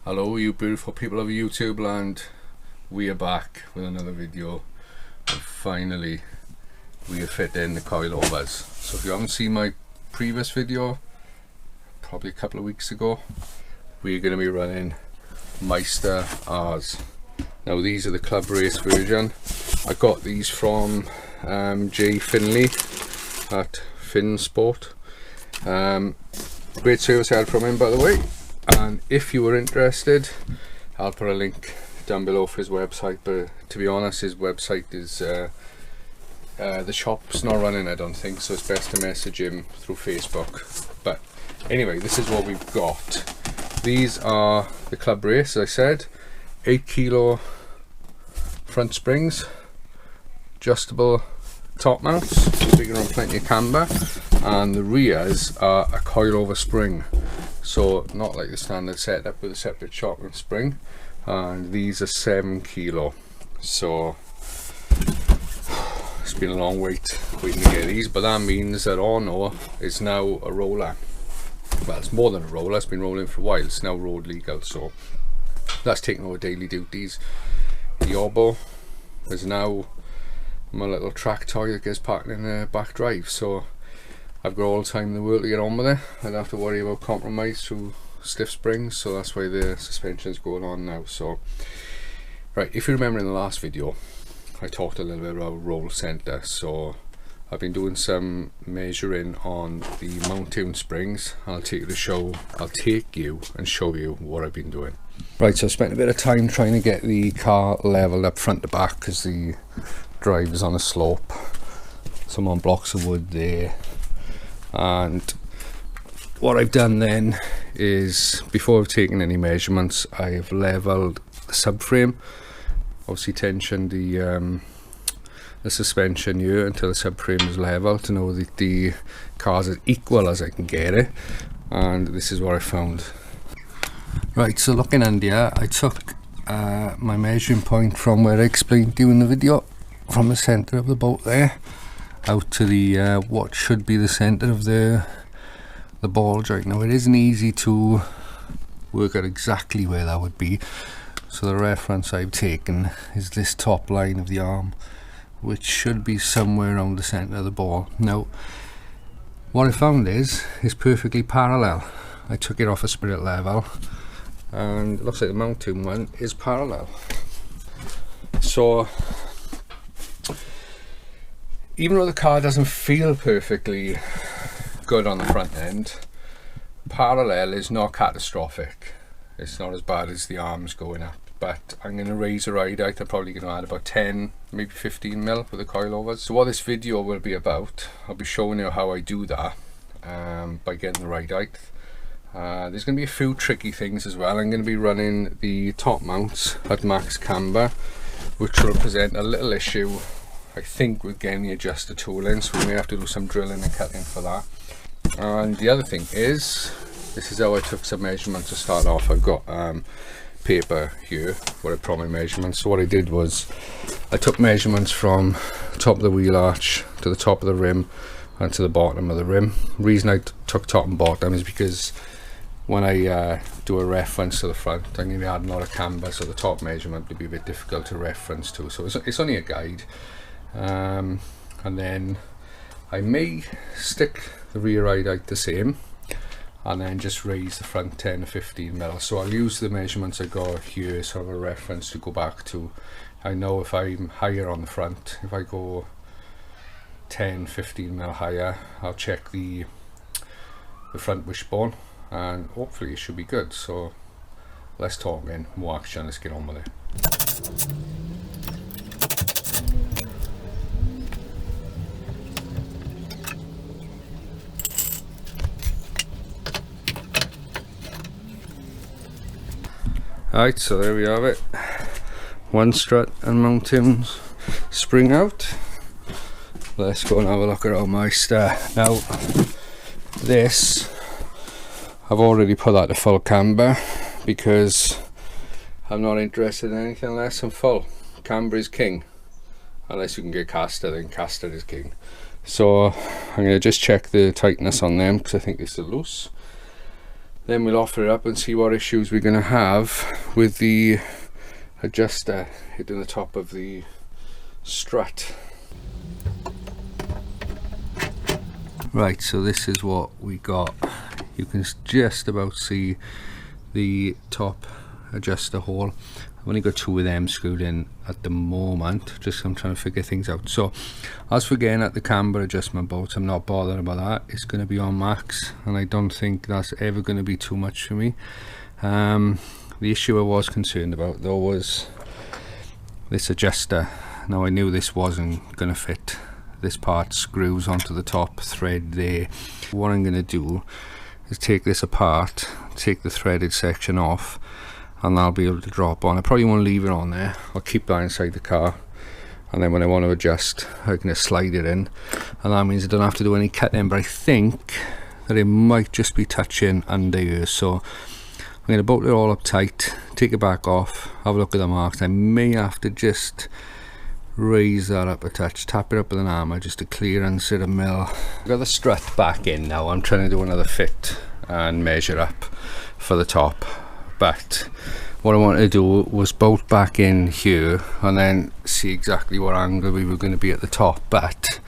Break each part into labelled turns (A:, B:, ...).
A: Hello you beautiful people of YouTube land, we are back with another video and finally we have fit in the coilovers. So if you haven't seen my previous video, probably a couple of weeks ago, we're going to be running Meister R's. Now these are the club race version. I got these from Finlay at finsport. Great service I had from him, by the way. And if you were interested, I'll put a link down below for his website, but to be honest, his website is the shop's not running, I don't think, so it's best to message him through Facebook. But anyway, this is what we've got. These are the club race, as I said, 8 kilo front springs, adjustable top mounts, so we can run plenty of camber, and the rears are a coilover spring. So not like the standard setup with a separate shock and spring, and these are 7 kilo. So it's been a long wait waiting to get these, but that means that Ono is now a roller. Well, it's more than a roller, it's been rolling for a while, it's now road legal, so that's taking over daily duties. The Obo is now my little track toy that gets parked in the back drive, so I've got all the time in the world to get on with it. I don't have to worry about compromise through stiff springs, so that's why the suspension is going on now. So, right, if you remember in the last video, I talked a little bit about roll center. So I've been doing some measuring on the mount springs. I'll take you and show you what I've been doing. Right, so I spent a bit of time trying to get the car leveled up front to back because the drive is on a slope. Some on blocks of wood there. And what I've done then is, before I've taken any measurements, I've leveled the subframe, obviously tensioned the suspension here until the subframe is level to know that the car's as equal as I can get it. And this is what I found. Right, so looking under here, I took my measuring point from where I explained to you in the video, from the centre of the boat there out to the what should be the centre of the ball joint. Now it isn't easy to work out exactly where that would be, so the reference I've taken is this top line of the arm, which should be somewhere around the centre of the ball. Now what I found is perfectly parallel. I took it off a spirit level and it looks like the mounting one is parallel. So even though the car doesn't feel perfectly good on the front end, parallel is not catastrophic. It's not as bad as the arms going up, but I'm going to raise the ride height. I'm probably going to add about 10, maybe 15 mil with the coilovers. So what this video will be about, I'll be showing you how I do that by getting the ride height. There's going to be a few tricky things as well. I'm going to be running the top mounts at max camber, which will present a little issue, I think, with getting the adjuster tool in, so we may have to do some drilling and cutting for that. And the other thing is, this is how I took some measurements to start off. I've got paper here where I put my measurements. So what I did was I took measurements from top of the wheel arch to the top of the rim and to the bottom of the rim. The reason I took top and bottom is because when I do a reference to the front, I'm going to be adding a lot of camber, so the top measurement would be a bit difficult to reference to, so it's only a guide. And then I may stick the rear ride height the same and then just raise the front 10 to 15 mil. So I'll use the measurements I got here as sort of a reference to go back to. I know if I'm higher on the front, if I go 10 15 mil higher, I'll check the front wishbone and hopefully it should be good. So less talking, more action, let's get on with it. Right, so there we have it. One strut and mountains spring out. Let's go and have a look at our Meister. Now this, I've already put that to full camber because I'm not interested in anything less than full. Camber is king. Unless you can get caster, then caster is king. So I'm going to just check the tightness on them because I think it's loose. Then we'll offer it up and see what issues we're going to have with the adjuster hitting the top of the strut. Right, so this is what we got. You can just about see the top adjuster hole. I've only got 2 of them screwed in at the moment, just I'm trying to figure things out. So as for getting at the camber adjustment bolts, I'm not bothered about that. It's going to be on max, and I don't think that's ever going to be too much for me. The issue I was concerned about though was this adjuster. Now I knew this wasn't going to fit. This part screws onto the top thread there. What I'm going to do is take this apart, take the threaded section off, and I'll be able to drop on. I probably won't leave it on there. I'll keep that inside the car, and then when I want to adjust, I can just slide it in, and that means I don't have to do any cutting. But I think that it might just be touching under here, so I'm going to bolt it all up tight, take it back off, have a look at the marks. I may have to just raise that up a touch, tap it up with an hammer just to clearance it a mil. I've got the strut back in now. I'm trying to do another fit and measure up for the top, but what I wanted to do was bolt back in here and then see exactly what angle we were going to be at the top. But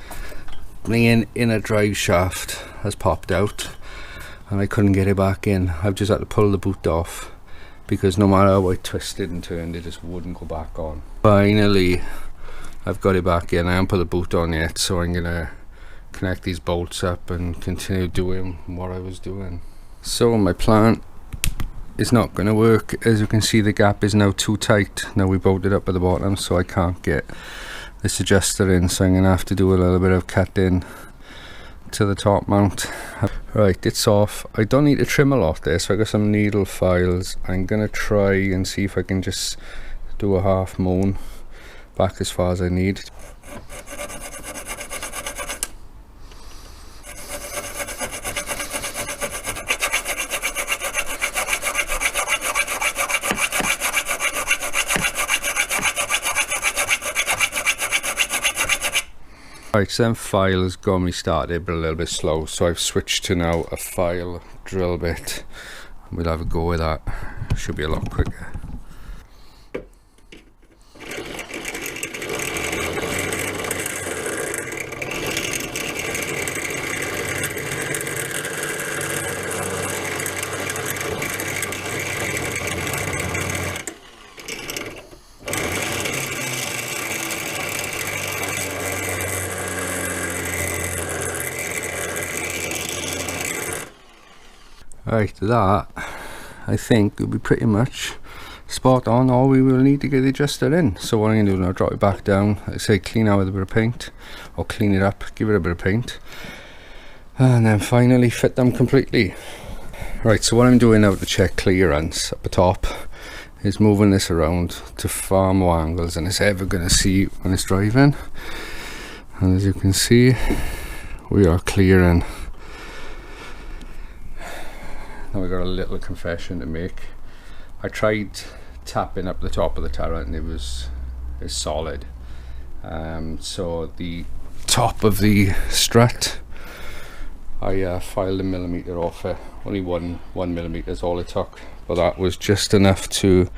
A: the inner drive shaft has popped out and I couldn't get it back in. I've just had to pull the boot off because no matter how I twisted and turned, it just wouldn't go back on. Finally I've got it back in. I haven't put the boot on yet, so I'm gonna connect these bolts up and continue doing what I was doing. So my plan is not going to work. As you can see, the gap is now too tight. Now we bolted up at the bottom, so I can't get this adjuster in, so I'm going to have to do a little bit of cutting to the top mount. Right, it's off. I don't need to trim a lot there, so I got some needle files. I'm going to try and see if I can just do a half moon back as far as I need. Right, so them files got me started but a little bit slow, so I've switched to now a file drill bit. We'll have a go with that. Should be a lot quicker. Right, that I think will be pretty much spot on. All we will need to get the adjuster in. So what I'm going to do now, drop it back down, I say clean out with a bit of paint, or clean it up, give it a bit of paint, and then finally fit them completely. Right, so what I'm doing now to check clearance at the top is moving this around to far more angles than it's ever going to see when it's driving. And as you can see, we are clearing. Now we got a little confession to make. I tried tapping up the top of the turret and it's solid. So the top of the strut, I filed a millimeter off it. Only one millimeter is all it took, but that was just enough to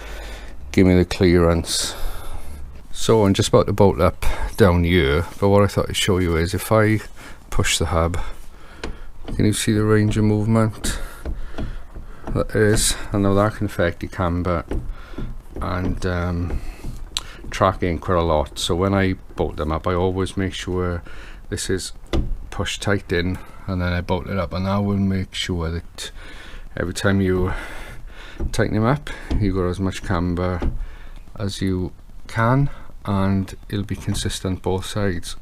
A: give me the clearance. So I'm just about to bolt up down here, but what I thought I'd show you is if I push the hub, can you see the range of movement? That is, and now that can affect the camber and tracking quite a lot. So when I bolt them up, I always make sure this is pushed tight in, and then I bolt it up, and that will make sure that every time you tighten them up, you got as much camber as you can, and it'll be consistent both sides,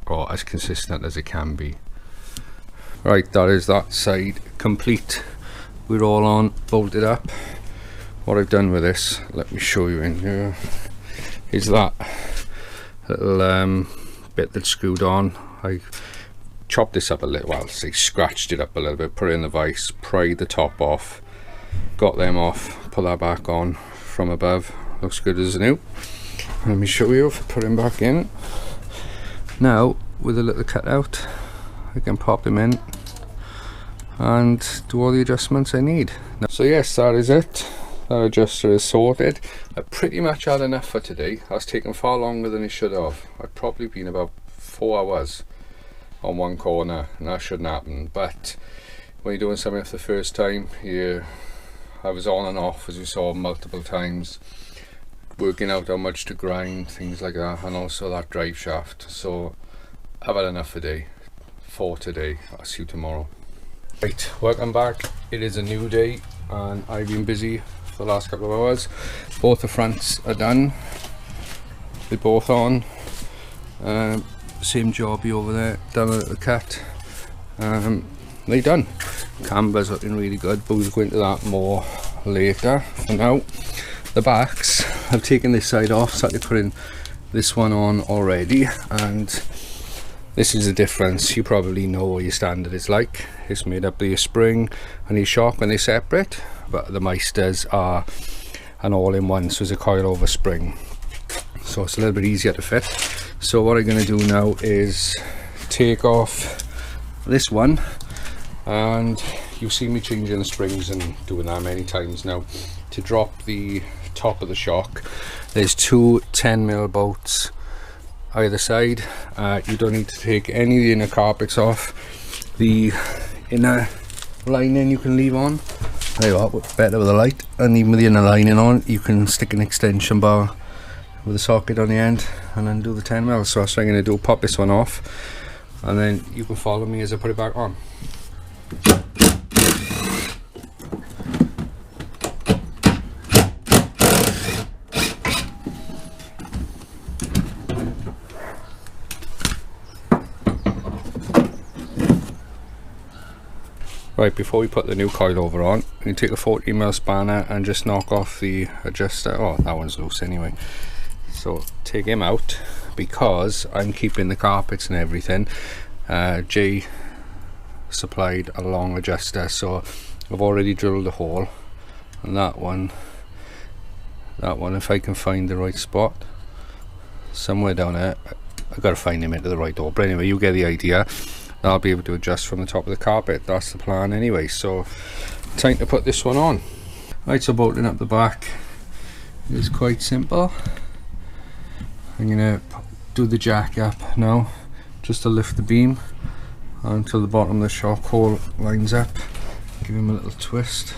A: or as consistent as it can be. Right, that is that side complete. We're all on, bolted up. What I've done with this, let me show you in here, is that little bit that's screwed on. I chopped this up a little, well, say scratched it up a little bit, put it in the vise, pried the top off, got them off, put that back on from above. Looks good as new. Let me show you if I put him back in. Now with a little cutout, I can pop him in and do all the adjustments I need. So yes, that is it. That adjuster is sorted. I pretty much had enough for today. That's taken far longer than it should have. I've probably been about 4 hours on one corner, and that shouldn't happen. But when you're doing something for the first time, I was on and off, as you saw, multiple times, working out how much to grind, things like that, and also that drive shaft. So I've had enough for today. I'll see you tomorrow. Right, welcome back. It is a new day and I've been busy for the last couple of hours. Both the fronts are done. They're both on. Same jobby over there, done at the cut. They're done. Camber's looking really good, but we'll go into that more later. For now, the backs, I've taken this side off, so I put in this one on already, and this is the difference. You probably know what your standard is like. It's made up of your spring and your shock when they're separate, but the Meisters are an all-in-one, so it's a coilover spring, so it's a little bit easier to fit. So what I'm going to do now is take off this one, and you've seen me changing the springs and doing that many times now. To drop the top of the shock, there's two 10mm bolts either side. You don't need to take any of the inner carpets off. The inner lining you can leave on. There you are, better with the light. And even with the inner lining on, you can stick an extension bar with a socket on the end and undo the 10mm. So that's what I'm going to do, pop this one off, and then you can follow me as I put it back on. Right, before we put the new coilover on, you can take a 14mm spanner and just knock off the adjuster. Oh, that one's loose anyway. So take him out, because I'm keeping the carpets and everything. Jay supplied a long adjuster, so I've already drilled a hole, and that one, if I can find the right spot, somewhere down there, I've got to find him into the right hole. But anyway, you get the idea. I'll be able to adjust from the top of the carpet. That's the plan anyway. So time to put this one on. Right, so bolting up the back is quite simple. I'm gonna do the jack up now, just to lift the beam until the bottom of the shock hole lines up. Give him a little twist.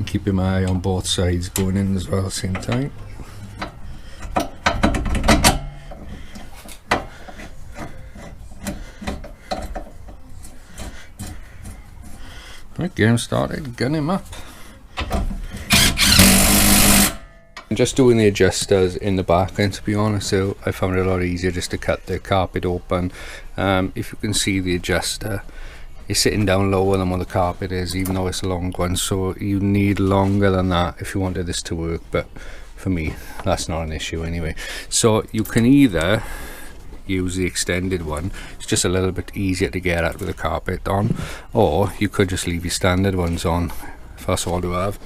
A: Keeping my eye on both sides going in as well at the same time. Right, get him started, gun him up. I'm just doing the adjusters in the back, and to be honest, so I found it a lot easier just to cut the carpet open. If you can see, the adjuster is sitting down lower than what the carpet is, even though it's a long one, so you need longer than that if you wanted this to work. But for me, that's not an issue anyway. So you can either use the extended one, it's just a little bit easier to get at with the carpet on, or you could just leave your standard ones on, if that's all you have.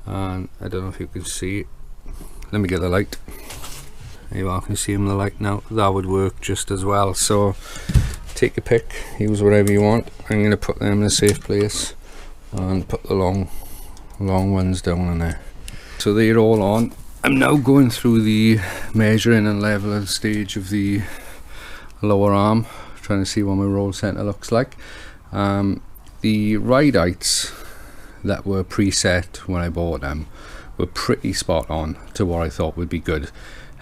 A: And I don't know if you can see, let me get the light. There you are, can you see him in the light now? That would work just as well. So take a pick, use whatever you want. I'm going to put them in a safe place and put the long ones down in there. So they're all on. I'm now going through the measuring and leveling stage of the lower arm, trying to see what my roll center looks like. The ride heights that were preset when I bought them were pretty spot on to what I thought would be good.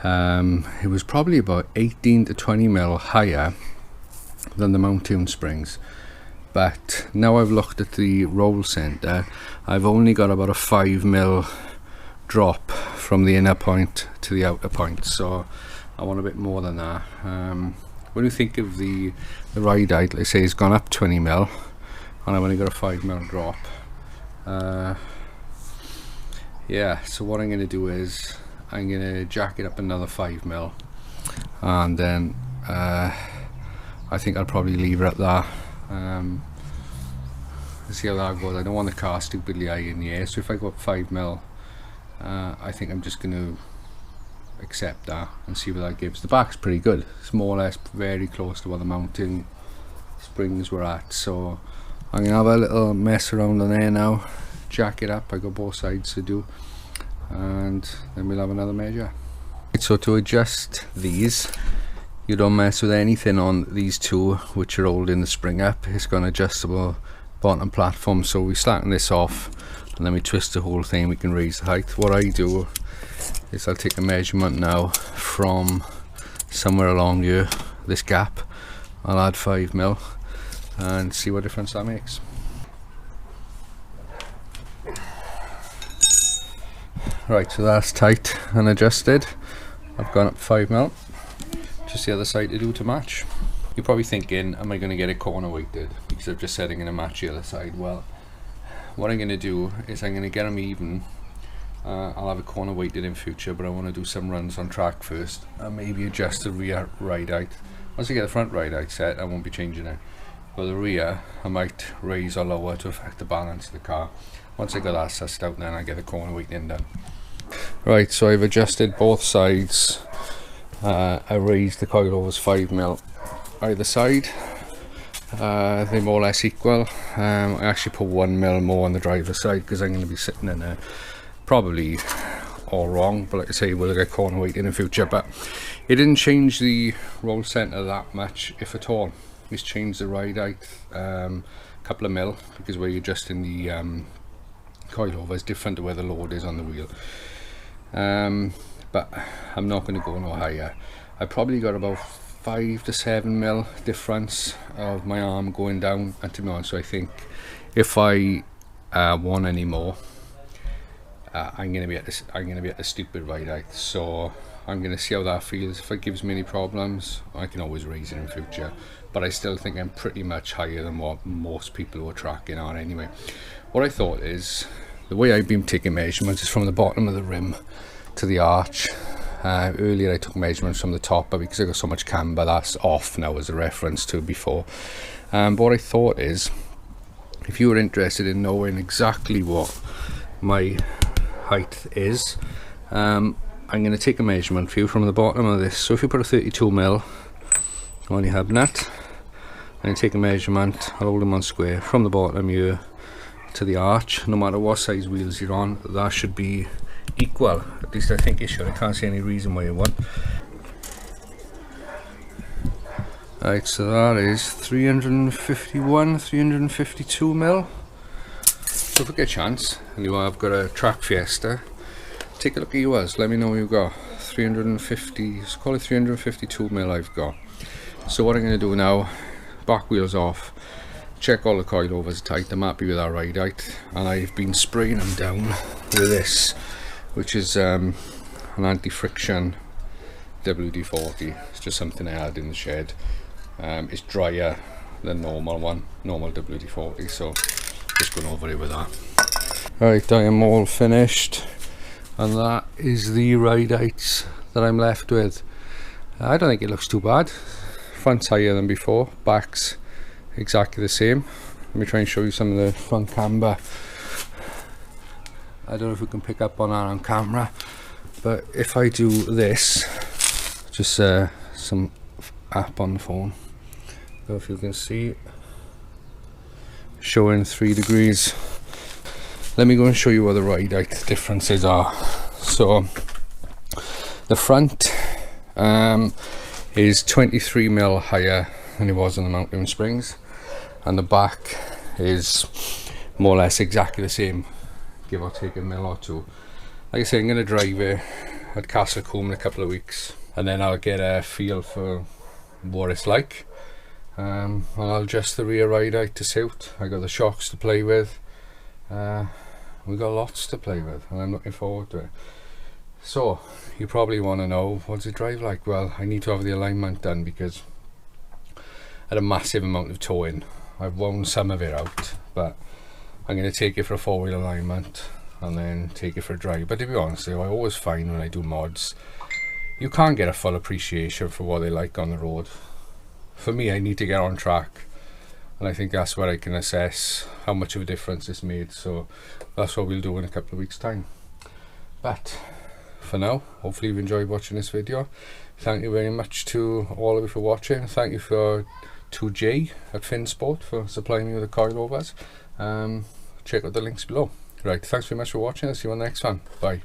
A: It was probably about 18 to 20mm higher than the mountain springs, but now I've looked at the roll center, I've only got about a 5mm drop from the inner point to the outer point, so I want a bit more than that. When you think of the ride height, let's say it's gone up 20mm and I've only got a 5mm drop, yeah, so what I'm going to do is I'm going to jack it up another 5mm, and then I think I'll probably leave it at that. See how that goes. I don't want the car stupidly high in the air, so if I go up 5mm, I think I'm just going to accept that and see what that gives. The back's pretty good. It's more or less very close to what the mounting springs were at, so I'm going to have a little mess around on there now, jack it up. I got both sides to do, and then we'll have another measure. So to adjust these, you don't mess with anything on these two which are holding the spring up. It's got an adjustable bottom platform, so we slacken this off and then we twist the whole thing. We can raise the height. What I do is I'll take a measurement now from somewhere along here, this gap. I'll add 5mm and see what difference that makes. Right, so that's tight and adjusted. I've gone up 5mm. Just the other side to do to match. You're probably thinking, am I going to get it corner weighted because I've just said I'm going to match the other side? Well, what I'm going to do is I'm going to get them even. I'll have a corner weighted in future, but I want to do some runs on track first and maybe adjust the rear ride height. Once I get the front ride height set, I won't be changing it, but the rear I might raise or lower to affect the balance of the car. Once I got that sussed out, then I get the corner weighting done. Right, so I've adjusted both sides. I raised the coilovers 5mm either side. They're more or less equal. I actually put 1mm more on the driver's side because I'm going to be sitting in there. Probably all wrong, but like I say, we'll get corner weight in the future. But it didn't change the roll centre that much, if at all. It's changed the ride height a couple of mil, because where you're adjusting the coilover is different to where the load is on the wheel. But I'm not going to go no higher. I probably got about 5 to 7mm difference of my arm going down, and to be honest, so I think if I want any more, I'm going to be at the stupid ride height. So I'm going to see how that feels. If it gives me any problems, I can always raise it in future, but I still think I'm pretty much higher than what most people who are tracking are anyway. What I thought is, the way I've been taking measurements is from the bottom of the rim to the arch. Earlier I took measurements from the top, but because I got so much camber, that's off now as a reference to before. But what I thought is, if you were interested in knowing exactly what my height is, I'm going to take a measurement for you from the bottom of this. So if you put a 32mm on your hub nut and take a measurement, I'll hold them on square from the bottom here to the arch. No matter what size wheels you're on, that should be equal. At least I think it should. I can't see any reason why it won't. Right, so that is 351, 352mm. So if you get a chance and you have got a track Fiesta, take a look at yours. Let me know what you've got. 350, let's call it 352mm I've got. So what I'm going to do now, back wheels off, check all the coilovers tight. I'm happy with our ride height, and I've been spraying them down with this, which is an anti-friction WD-40. It's just something I had in the shed. It's drier than normal WD-40, so just going over it with that. Right, I am all finished, and that is the ride heights that I'm left with. I don't think it looks too bad. Front's higher than before, back's exactly the same. Let me try and show you some of the front camber. I don't know if we can pick up on that on camera, but if I do this, just some app on the phone, so if you can see, showing 3 degrees. Let me go and show you where the ride height differences are. So the front is 23mm higher than it was on the mounting springs, and the back is more or less exactly the same, give or take a mil or two. Like I say, I'm going to drive it at Castlecombe in a couple of weeks, and then I'll get a feel for what it's like. I'll adjust the rear ride height to suit. I got the shocks to play with. We got lots to play with, and I'm looking forward to it. So you probably want to know, what's it drive like? Well, I need to have the alignment done because I had a massive amount of towing. I've wound some of it out, but I'm going to take it for a 4-wheel alignment and then take it for a drive. But to be honest, I always find when I do mods, you can't get a full appreciation for what they like on the road for me, I need to get on track, and I think that's where I can assess how much of a difference it's made. So that's what we'll do in a couple of weeks time. But for now, hopefully you've enjoyed watching this video. Thank you very much to all of you for watching. Thank you to Jay at Finsport for supplying me with the coilovers. Check out the links below. Right, thanks very much for watching. I'll see you on the next one. Bye.